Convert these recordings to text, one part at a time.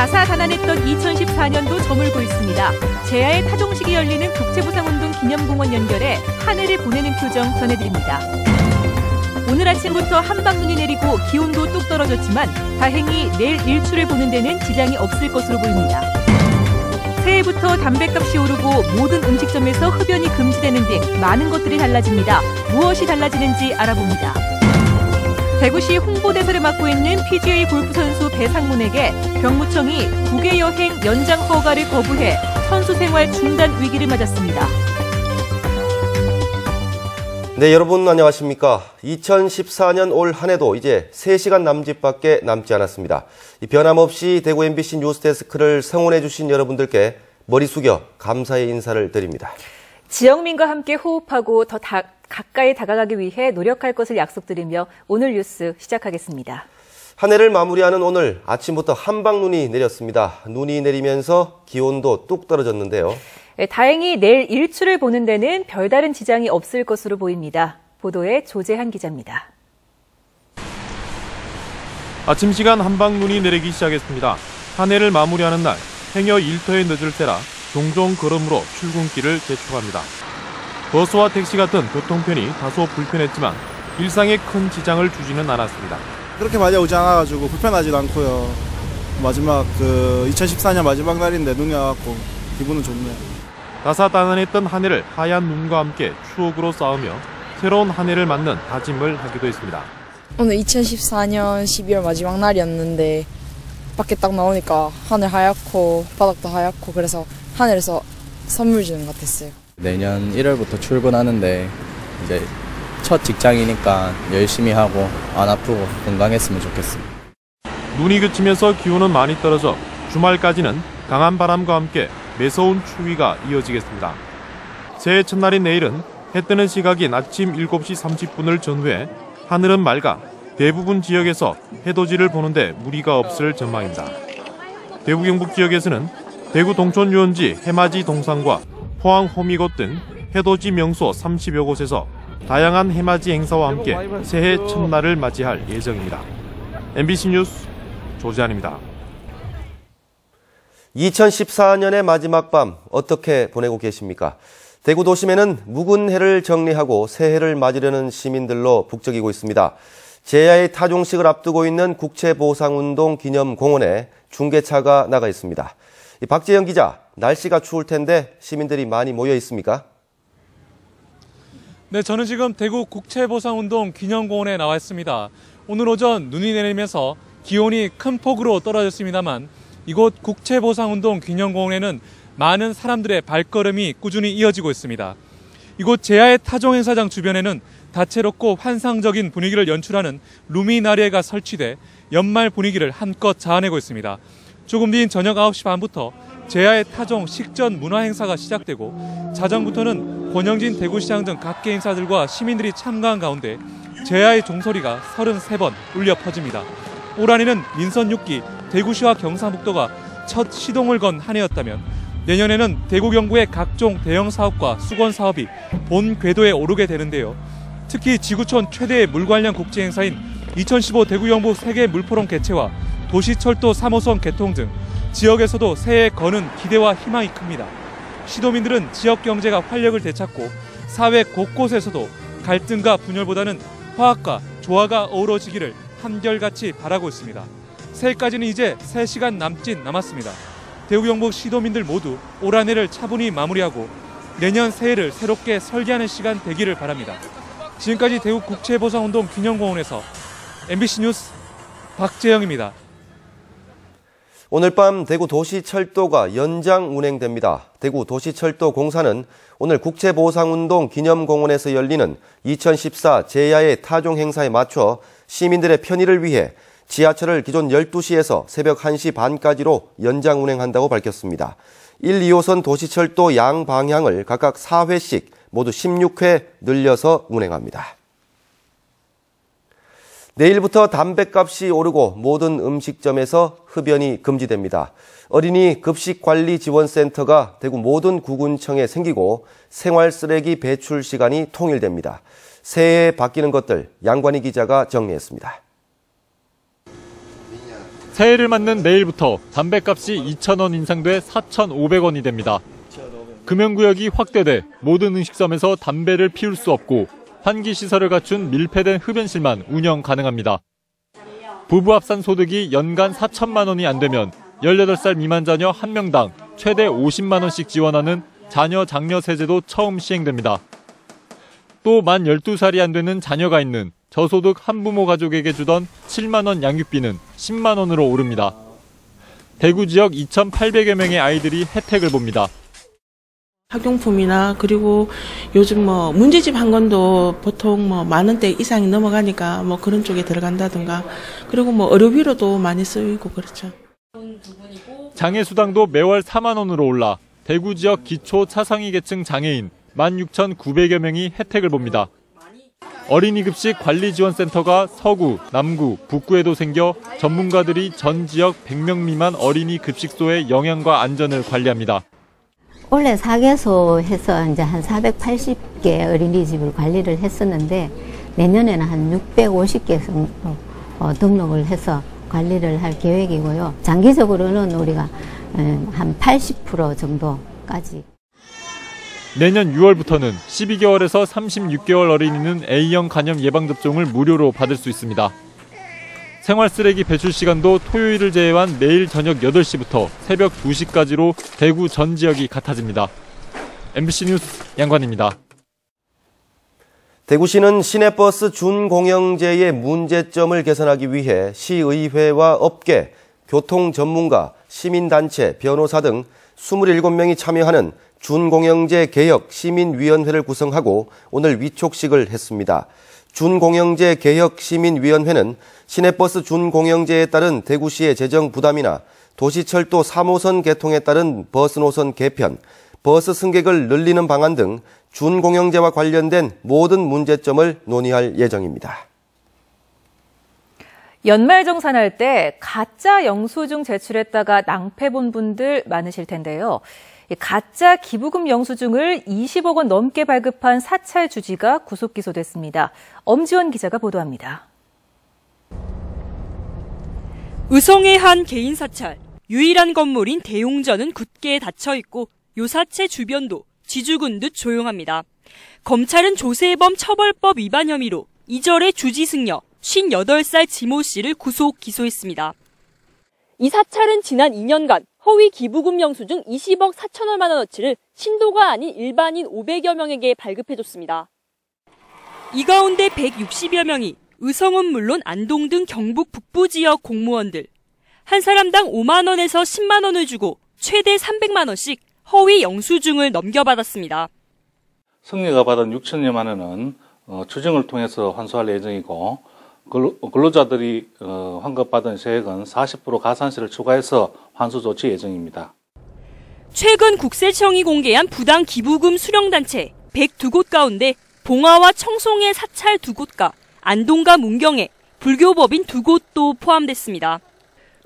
다사다난했던 2014년도 저물고 있습니다. 제야의 타종식이 열리는 국채보상운동 기념공원 연결에 하늘을 보내는 표정 전해드립니다. 오늘 아침부터 한방눈이 내리고 기온도 뚝 떨어졌지만 다행히 내일 일출을 보는 데는 지장이 없을 것으로 보입니다. 새해부터 담뱃값이 오르고 모든 음식점에서 흡연이 금지되는 등 많은 것들이 달라집니다. 무엇이 달라지는지 알아봅니다. 대구시 홍보대사를 맡고 있는 PGA 골프 선수 배상문에게 병무청이 국외 여행 연장 허가를 거부해 선수 생활 중단 위기를 맞았습니다. 네, 여러분 안녕하십니까. 2014년 올 한 해도 이제 3시간 남짓밖에 남지 않았습니다. 이 변함없이 대구 MBC 뉴스데스크를 성원해 주신 여러분들께 머리 숙여 감사의 인사를 드립니다. 지영민과 함께 호흡하고 더 가까이 다가가기 위해 노력할 것을 약속드리며 오늘 뉴스 시작하겠습니다. 한 해를 마무리하는 오늘 아침부터 한방눈이 내렸습니다. 눈이 내리면서 기온도 뚝 떨어졌는데요. 네, 다행히 내일 일출을 보는 데는 별다른 지장이 없을 것으로 보입니다. 보도에 조재한 기자입니다. 아침 시간 한방눈이 내리기 시작했습니다. 한 해를 마무리하는 날 행여 일터에 늦을 때라 종종 걸음으로 출근길을 재촉합니다. 버스와 택시 같은 교통편이 다소 불편했지만 일상에 큰 지장을 주지는 않았습니다. 그렇게 많이 오지 않아가지고 불편하지도 않고요. 2014년 마지막 날인데 눈이 와갖고 기분은 좋네요. 다사다난했던 한 해를 하얀 눈과 함께 추억으로 쌓으며 새로운 한 해를 맞는 다짐을 하기도 했습니다. 오늘 2014년 12월 마지막 날이었는데 밖에 딱 나오니까 하늘 하얗고 바닥도 하얗고 그래서 하늘에서 선물 주는 것 같았어요. 내년 1월부터 출근하는데 이제 첫 직장이니까 열심히 하고 안 아프고 건강했으면 좋겠습니다. 눈이 그치면서 기온은 많이 떨어져 주말까지는 강한 바람과 함께 매서운 추위가 이어지겠습니다. 새해 첫날인 내일은 해 뜨는 시각인 아침 7시 30분을 전후해 하늘은 맑아 대부분 지역에서 해돋이를 보는데 무리가 없을 전망입니다. 대구 경북 지역에서는 대구 동촌 유원지 해맞이 동상과 포항 호미곶 등 해돋이 명소 30여 곳에서 다양한 해맞이 행사와 함께 새해 첫날을 맞이할 예정입니다. MBC 뉴스 조재한입니다. 2014년의 마지막 밤 어떻게 보내고 계십니까? 대구 도심에는 묵은 해를 정리하고 새해를 맞으려는 시민들로 북적이고 있습니다. 제야의 타종식을 앞두고 있는 국채보상운동 기념공원에 중계차가 나가 있습니다. 박재영 기자, 날씨가 추울 텐데 시민들이 많이 모여 있습니까? 네, 저는 지금 대구 국채보상운동 기념공원에 나와 있습니다. 오늘 오전 눈이 내리면서 기온이 큰 폭으로 떨어졌습니다만 이곳 국채보상운동 기념공원에는 많은 사람들의 발걸음이 꾸준히 이어지고 있습니다. 이곳 제야의 타종행사장 주변에는 다채롭고 환상적인 분위기를 연출하는 루미나리에가 설치돼 연말 분위기를 한껏 자아내고 있습니다. 조금 뒤인 저녁 9시 반부터 제야의 타종 식전 문화 행사가 시작되고 자정부터는 권영진 대구시장 등 각계 인사들과 시민들이 참가한 가운데 제야의 종소리가 33번 울려 퍼집니다. 올 한해는 민선 6기 대구시와 경상북도가 첫 시동을 건 한 해였다면 내년에는 대구 경북의 각종 대형 사업과 수건 사업이 본 궤도에 오르게 되는데요. 특히 지구촌 최대의 물 관련 국제 행사인 2015 대구 경북 세계 물포럼 개최와 도시철도 3호선 개통 등 지역에서도 새해에 거는 기대와 희망이 큽니다. 시도민들은 지역 경제가 활력을 되찾고 사회 곳곳에서도 갈등과 분열보다는 화합과 조화가 어우러지기를 한결같이 바라고 있습니다. 새해까지는 이제 3시간 남았습니다. 대구 경북 시도민들 모두 올 한 해를 차분히 마무리하고 내년 새해를 새롭게 설계하는 시간 되기를 바랍니다. 지금까지 대구 국채보상운동 기념공원에서 MBC 뉴스 박재영입니다. 오늘 밤 대구 도시철도가 연장 운행됩니다. 대구 도시철도공사는 오늘 국채보상운동 기념공원에서 열리는 2014 제야의 타종 행사에 맞춰 시민들의 편의를 위해 지하철을 기존 12시에서 새벽 1시 반까지로 연장 운행한다고 밝혔습니다. 1, 2호선 도시철도 양방향을 각각 4회씩 모두 16회 늘려서 운행합니다. 내일부터 담뱃값이 오르고 모든 음식점에서 흡연이 금지됩니다. 어린이 급식관리지원센터가 대구 모든 구군청에 생기고 생활쓰레기 배출 시간이 통일됩니다. 새해에 바뀌는 것들 양관희 기자가 정리했습니다. 새해를 맞는 내일부터 담배값이 2,000원 인상돼 4,500원이 됩니다. 금연구역이 확대돼 모든 음식점에서 담배를 피울 수 없고 환기시설을 갖춘 밀폐된 흡연실만 운영 가능합니다. 부부 합산 소득이 연간 4천만 원이 안 되면 18살 미만 자녀 1명당 최대 50만 원씩 지원하는 자녀 장려 세제도 처음 시행됩니다. 또 만 12살이 안 되는 자녀가 있는 저소득 한부모 가족에게 주던 7만 원 양육비는 10만 원으로 오릅니다. 대구 지역 2,800여 명의 아이들이 혜택을 봅니다. 학용품이나 그리고 요즘 문제집 한 권도 보통 10,000원대 이상이 넘어가니까 그런 쪽에 들어간다든가 그리고 의료비로도 많이 쓰이고 그렇죠. 장애수당도 매월 4만 원으로 올라 대구 지역 기초 차상위 계층 장애인 16,900여 명이 혜택을 봅니다. 어린이급식 관리지원센터가 서구, 남구, 북구에도 생겨 전문가들이 전 지역 100명 미만 어린이 급식소의 영양과 안전을 관리합니다. 원래 4개소에서 이제 한 480개 어린이집을 관리를 했었는데 내년에는 한 650개 정도 등록을 해서 관리를 할 계획이고요. 장기적으로는 우리가 한 80% 정도까지. 내년 6월부터는 12개월에서 36개월 어린이는 A형 간염 예방접종을 무료로 받을 수 있습니다. 생활쓰레기 배출 시간도 토요일을 제외한 내일 저녁 8시부터 새벽 2시까지로 대구 전 지역이 같아집니다. MBC 뉴스 양관입니다. 대구시는 시내버스 준공영제의 문제점을 개선하기 위해 시의회와 업계, 교통 전문가, 시민단체, 변호사 등 27명이 참여하는 준공영제 개혁 시민위원회를 구성하고 오늘 위촉식을 했습니다. 준공영제 개혁 시민위원회는 시내버스 준공영제에 따른 대구시의 재정 부담이나 도시철도 3호선 개통에 따른 버스 노선 개편, 버스 승객을 늘리는 방안 등 준공영제와 관련된 모든 문제점을 논의할 예정입니다. 연말정산할 때 가짜 영수증 제출했다가 낭패 본 분들 많으실 텐데요. 가짜 기부금 영수증을 20억 원 넘게 발급한 사찰 주지가 구속 기소됐습니다. 엄지원 기자가 보도합니다. 의성의 한 개인 사찰, 유일한 건물인 대용전은 굳게 닫혀있고 요사체 주변도 쥐죽은 듯 조용합니다. 검찰은 조세범 처벌법 위반 혐의로 이절의 주지 승려 58살 지모 씨를 구속 기소했습니다. 이 사찰은 지난 2년간 허위 기부금 영수증 20억 4천여만 원어치를 신도가 아닌 일반인 500여 명에게 발급해줬습니다. 이 가운데 160여 명이 의성은 물론 안동 등 경북 북부 지역 공무원들. 한 사람당 5만 원에서 10만 원을 주고 최대 300만 원씩 허위 영수증을 넘겨받았습니다. 승려가 받은 6천여만 원은 추징을 통해서 환수할 예정이고 근로자들이 환급받은 세액은 40% 가산세를 추가해서 환수 조치 예정입니다. 최근 국세청이 공개한 부당 기부금 수령단체 102곳 가운데 봉화와 청송의 사찰 2곳과 안동과 문경에 불교법인 2곳도 포함됐습니다.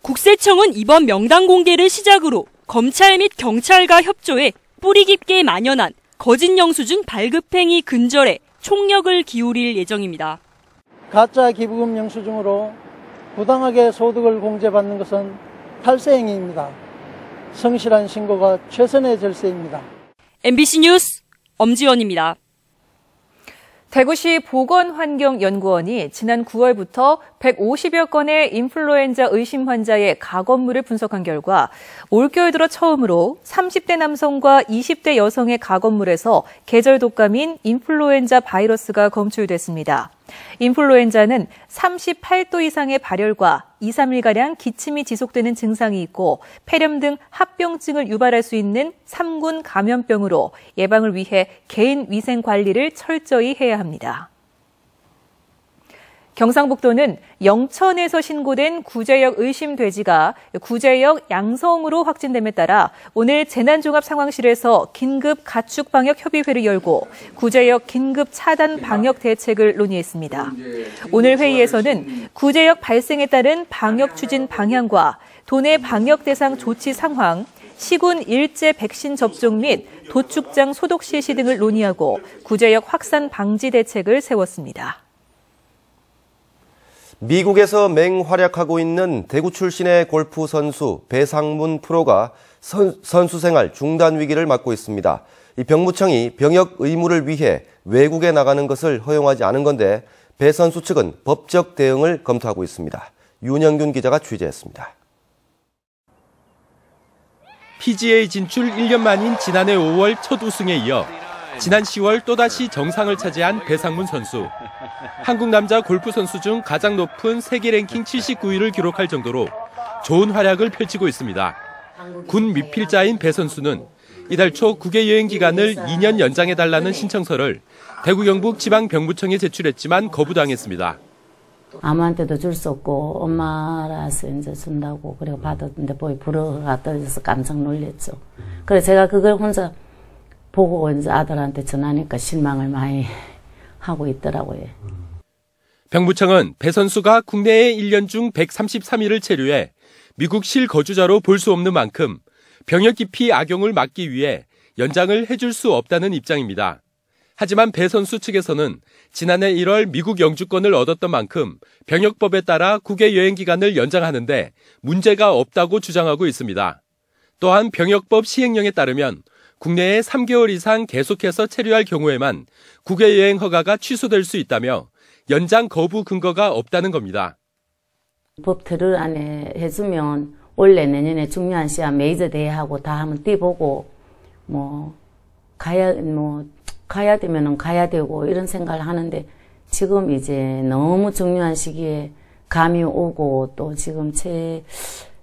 국세청은 이번 명단 공개를 시작으로 검찰 및 경찰과 협조해 뿌리 깊게 만연한 거짓 영수증 발급 행위 근절에 총력을 기울일 예정입니다. 가짜 기부금 영수증으로 부당하게 소득을 공제받는 것은 탈세행위입니다. 성실한 신고가 최선의 절세입니다. MBC 뉴스 엄지원입니다. 대구시 보건환경연구원이 지난 9월부터 150여 건의 인플루엔자 의심 환자의 가건물을 분석한 결과 올겨울 들어 처음으로 30대 남성과 20대 여성의 가건물에서 계절 독감인 인플루엔자 바이러스가 검출됐습니다. 인플루엔자는 38도 이상의 발열과 2, 3일가량 기침이 지속되는 증상이 있고 폐렴 등 합병증을 유발할 수 있는 3군 감염병으로 예방을 위해 개인 위생 관리를 철저히 해야 합니다. 경상북도는 영천에서 신고된 구제역 의심 돼지가 구제역 양성으로 확진됨에 따라 오늘 재난종합상황실에서 긴급 가축 방역 협의회를 열고 구제역 긴급 차단 방역 대책을 논의했습니다. 오늘 회의에서는 구제역 발생에 따른 방역 추진 방향과 도내 방역 대상 조치 상황, 시군 일제 백신 접종 및 도축장 소독 실시 등을 논의하고 구제역 확산 방지 대책을 세웠습니다. 미국에서 맹활약하고 있는 대구 출신의 골프 선수 배상문 프로가 선수 생활 중단 위기를 맞고 있습니다. 이 병무청이 병역 의무를 위해 외국에 나가는 것을 허용하지 않은 건데 배 선수 측은 법적 대응을 검토하고 있습니다. 윤영균 기자가 취재했습니다. PGA 진출 1년 만인 지난해 5월 첫 우승에 이어 지난 10월 또다시 정상을 차지한 배상문 선수. 한국 남자 골프 선수 중 가장 높은 세계 랭킹 79위를 기록할 정도로 좋은 활약을 펼치고 있습니다. 군 미필자인 배 선수는 이달 초 국외 여행 기간을 2년 연장해달라는 신청서를 대구 경북 지방병무청에 제출했지만 거부당했습니다. 아무한테도 줄 수 없고 엄마라서 이제 준다고 그래 받았는데 보이 불어가 떨어져서 깜짝 놀랐죠. 그래서 제가 그걸 혼자 보고 이제 아들한테 전하니까 실망을 많이 하고 있더라고요. 병무청은 배 선수가 국내에 1년 중 133일을 체류해 미국 실거주자로 볼 수 없는 만큼 병역 기피 악용을 막기 위해 연장을 해줄 수 없다는 입장입니다. 하지만 배 선수 측에서는 지난해 1월 미국 영주권을 얻었던 만큼 병역법에 따라 국외 여행 기간을 연장하는데 문제가 없다고 주장하고 있습니다. 또한 병역법 시행령에 따르면 국내에 3개월 이상 계속해서 체류할 경우에만 국외 여행 허가가 취소될 수 있다며 연장 거부 근거가 없다는 겁니다. 법 틀을 안에 해주면 올해 내년에 중요한 시합 메이저 대회하고 다 한번 뛰보고 가야 되면은 가야 되고 이런 생각을 하는데 지금 이제 너무 중요한 시기에 감이 오고 또 지금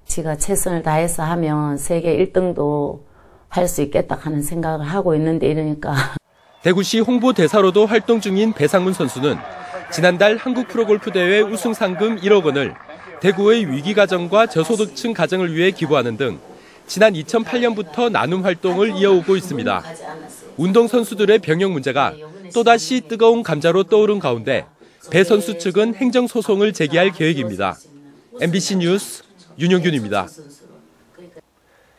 지가 최선을 다해서 하면 세계 1등도 할 수 있겠다 하는 생각을 하고 있는데 이러니까. 대구시 홍보대사로도 활동 중인 배상문 선수는 지난달 한국 프로골프 대회 우승 상금 1억 원을 대구의 위기가정과 저소득층 가정을 위해 기부하는 등 지난 2008년부터 나눔 활동을 이어오고 있습니다. 운동선수들의 병역 문제가 또다시 뜨거운 감자로 떠오른 가운데 배 선수 측은 행정소송을 제기할 계획입니다. MBC 뉴스 윤영균입니다.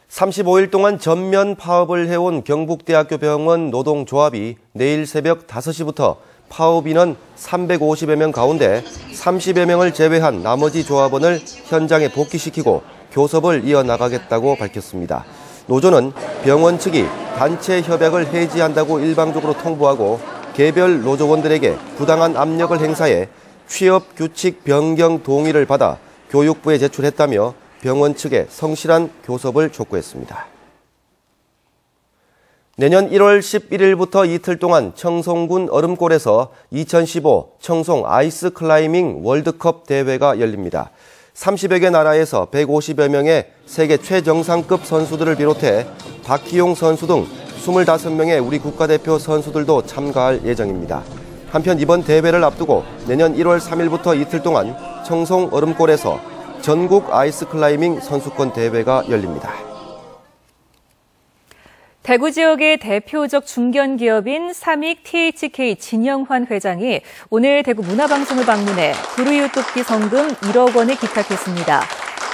35일 동안 전면 파업을 해온 경북대학교 병원 노동조합이 내일 새벽 5시부터 파업 인원 350여 명 가운데 30여 명을 제외한 나머지 조합원을 현장에 복귀시키고 교섭을 이어나가겠다고 밝혔습니다. 노조는 병원 측이 단체 협약을 해지한다고 일방적으로 통보하고 개별 노조원들에게 부당한 압력을 행사해 취업 규칙 변경 동의를 받아 교육부에 제출했다며 병원 측에 성실한 교섭을 촉구했습니다. 내년 1월 11일부터 이틀 동안 청송군 얼음골에서 2015 청송 아이스 클라이밍 월드컵 대회가 열립니다. 30여 개 나라에서 150여 명의 세계 최정상급 선수들을 비롯해 박기용 선수 등 25명의 우리 국가대표 선수들도 참가할 예정입니다. 한편 이번 대회를 앞두고 내년 1월 3일부터 이틀 동안 청송 얼음골에서 전국 아이스 클라이밍 선수권 대회가 열립니다. 대구 지역의 대표적 중견기업인 삼익 THK 진영환 회장이 오늘 대구 문화방송을 방문해 불우이웃 돕기 성금 1억 원을 기탁했습니다.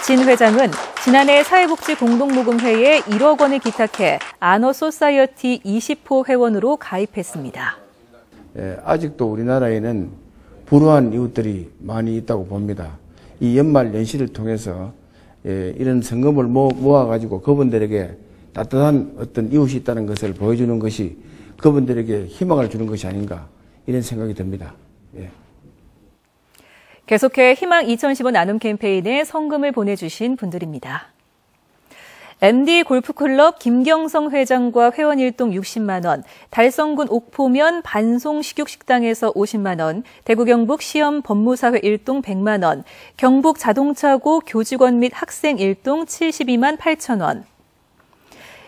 진 회장은 지난해 사회복지공동모금회에 1억 원을 기탁해 아너소사이어티 20호 회원으로 가입했습니다. 아직도 우리나라에는 불우한 이웃들이 많이 있다고 봅니다. 이 연말 연시를 통해서 이런 성금을 모아가지고 그분들에게 따뜻한 어떤 이웃이 있다는 것을 보여주는 것이 그분들에게 희망을 주는 것이 아닌가 이런 생각이 듭니다. 계속해 희망 2015 나눔 캠페인에 성금을 보내주신 분들입니다. MD 골프클럽 김경성 회장과 회원 일동 60만 원, 달성군 옥포면 반송 식육식당에서 50만 원, 대구 경북 시험 법무사회 일동 100만 원, 경북 자동차고 교직원 및 학생 일동 72만 8천 원,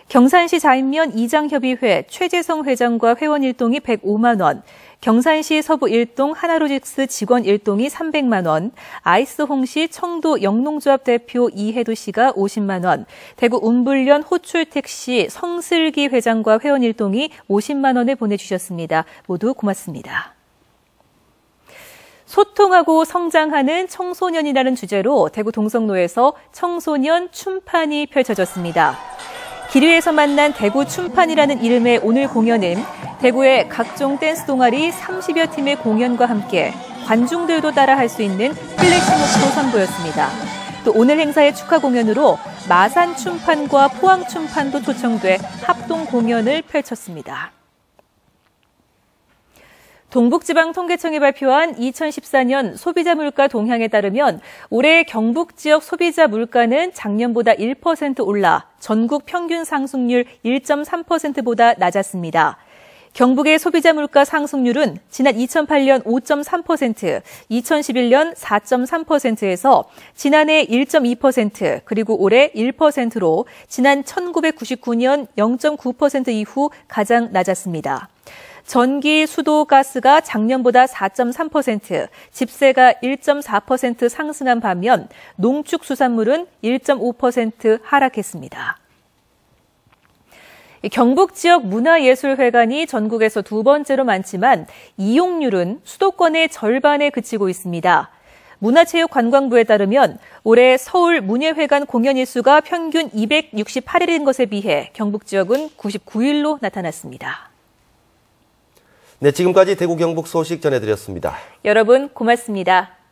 경산시 자인면 이장협의회 최재성 회장과 회원 일동이 105만 원, 경산시 서부 일동 하나로직스 직원 일동이 300만 원, 아이스홍시 청도 영농조합 대표 이혜도 씨가 50만 원, 대구 운불련 호출택시 성슬기 회장과 회원 일동이 50만 원을 보내주셨습니다. 모두 고맙습니다. 소통하고 성장하는 청소년이라는 주제로 대구 동성로에서 청소년 춤판이 펼쳐졌습니다. 길 위에서 만난 대구 춤판이라는 이름의 오늘 공연은 대구의 각종 댄스 동아리 30여 팀의 공연과 함께 관중들도 따라할 수 있는 플래시몹도 선보였습니다. 또 오늘 행사의 축하 공연으로 마산 춤판과 포항 춤판도 초청돼 합동 공연을 펼쳤습니다. 동북지방통계청이 발표한 2014년 소비자 물가 동향에 따르면 올해 경북 지역 소비자 물가는 작년보다 1% 올라 전국 평균 상승률 1.3%보다 낮았습니다. 경북의 소비자 물가 상승률은 지난 2008년 5.3%, 2011년 4.3%에서 지난해 1.2%, 그리고 올해 1%로 지난 1999년 0.9% 이후 가장 낮았습니다. 전기, 수도, 가스가 작년보다 4.3%, 집세가 1.4% 상승한 반면 농축수산물은 1.5% 하락했습니다. 경북 지역 문화예술회관이 전국에서 두 번째로 많지만 이용률은 수도권의 절반에 그치고 있습니다. 문화체육관광부에 따르면 올해 서울 문예회관 공연 일수가 평균 268일인 것에 비해 경북 지역은 99일로 나타났습니다. 네, 지금까지 대구 경북 소식 전해드렸습니다. 여러분 고맙습니다.